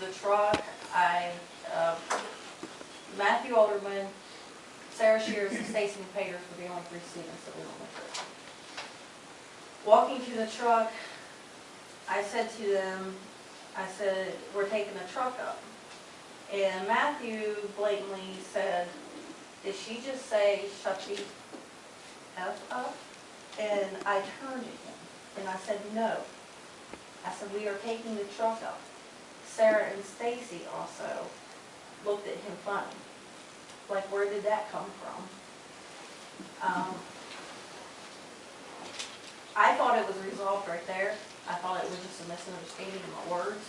the truck, Matthew Alderman, Sarah Shears, and Stacy Peters were the only 3 students that we went with. Walking to the truck, I said to them, we're taking the truck up. And Matthew blatantly said, did she just say, shut the F up? And I turned to him, and I said, no. I said, we are taking the truck up. Sarah and Stacy also looked at him funny. Like, where did that come from? I thought it was resolved right there. I thought it was just a misunderstanding of my words.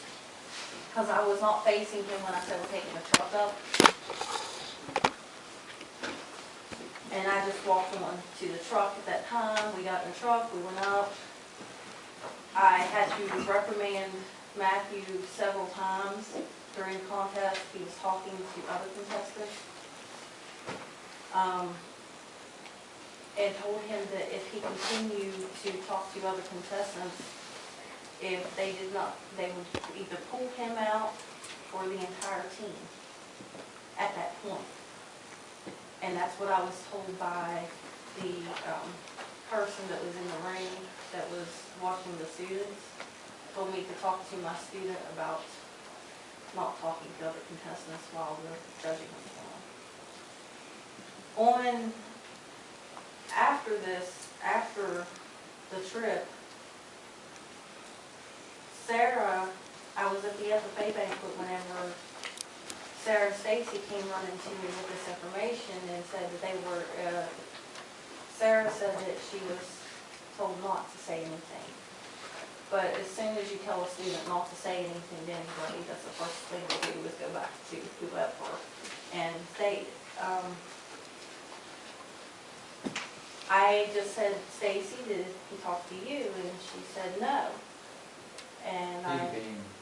Because I was not facing him when I said we're taking the truck up. And I just walked on to the truck at that time. We got in the truck, we went up. I had to reprimand Matthew several times during the contest. He was talking to other contestants. And told him that if he continued to talk to other contestants, if they did not, they would either pull him out or the entire team at that point. And that's what I was told by the person that was in the ring that was watching the students. Told me to talk to my student about not talking to other contestants while the judging was on. After the trip, Sarah, I was at the FFA banquet whenever Sarah and Stacy came running to me with this information and said that they were, Sarah said that she was told not to say anything. But as soon as you tell a student not to say anything to anybody, that's the first thing they do is go back to whoever and say it. I just said, Stacy, did he talk to you? And she said no. And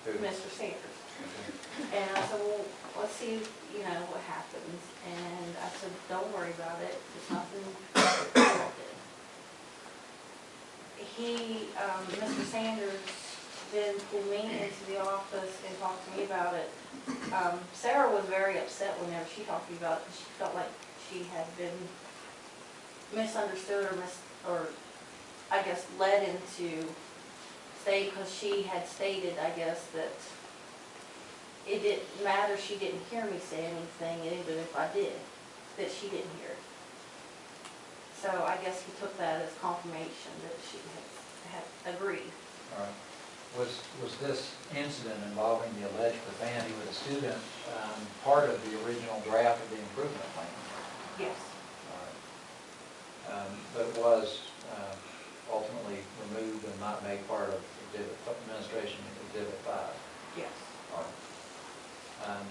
Mr. Sanders. Okay. And I said, well, let's see, what happens. And I said, don't worry about it. It's nothing wrong with it. Mr. Sanders then pulled me into the office and talked to me about it. Sarah was very upset whenever she talked to me about it because she felt like she had been misunderstood or I guess led into say, because she had stated, I guess, that it didn't matter, she didn't hear me say anything, even if I did, that she didn't hear it. So I guess he took that as confirmation that she had agreed. All right. Was this incident involving the alleged profanity with a student part of the original draft of the improvement plan? Yes. But it was ultimately removed and not made part of administration Exhibit 5? Yes. All right.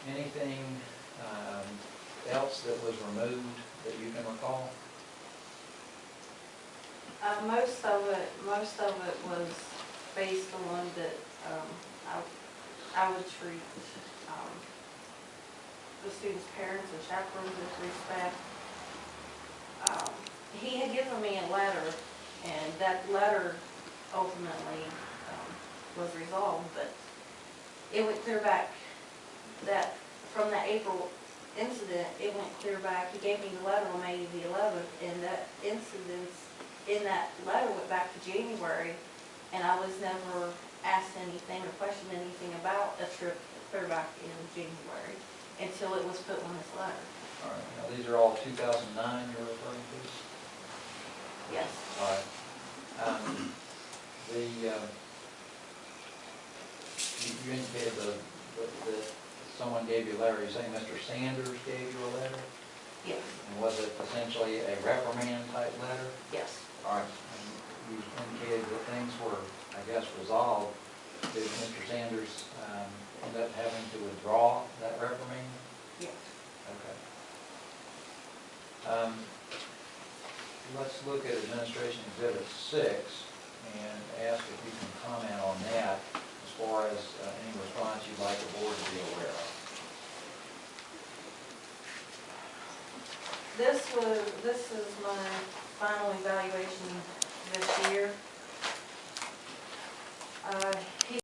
Anything else that was removed that you can recall? Most of it was based on that I would treat the students' parents and chaperones with respect. He had given me a letter, and that letter ultimately was resolved, but it went clear back that from the April incident, it went clear back. He gave me the letter on May the 11th, and that incident in that letter went back to January, and I was never asked anything or questioned anything about a trip clear back in January until it was put on this letter. All right. Now these are all 2009 you're referring to? Yes. All right. You indicated that someone gave you a letter. You're saying Mr. Sanders gave you a letter? Yes. And was it essentially a reprimand type letter? Yes. All right. And you indicated that things were, I guess, resolved. Did Mr. Sanders end up having to withdraw that reprimand? Yes. Okay. Let's look at Administration Exhibit 6 and ask if you can comment on that as far as any response you'd like the board to be aware of. This is my final evaluation this year. He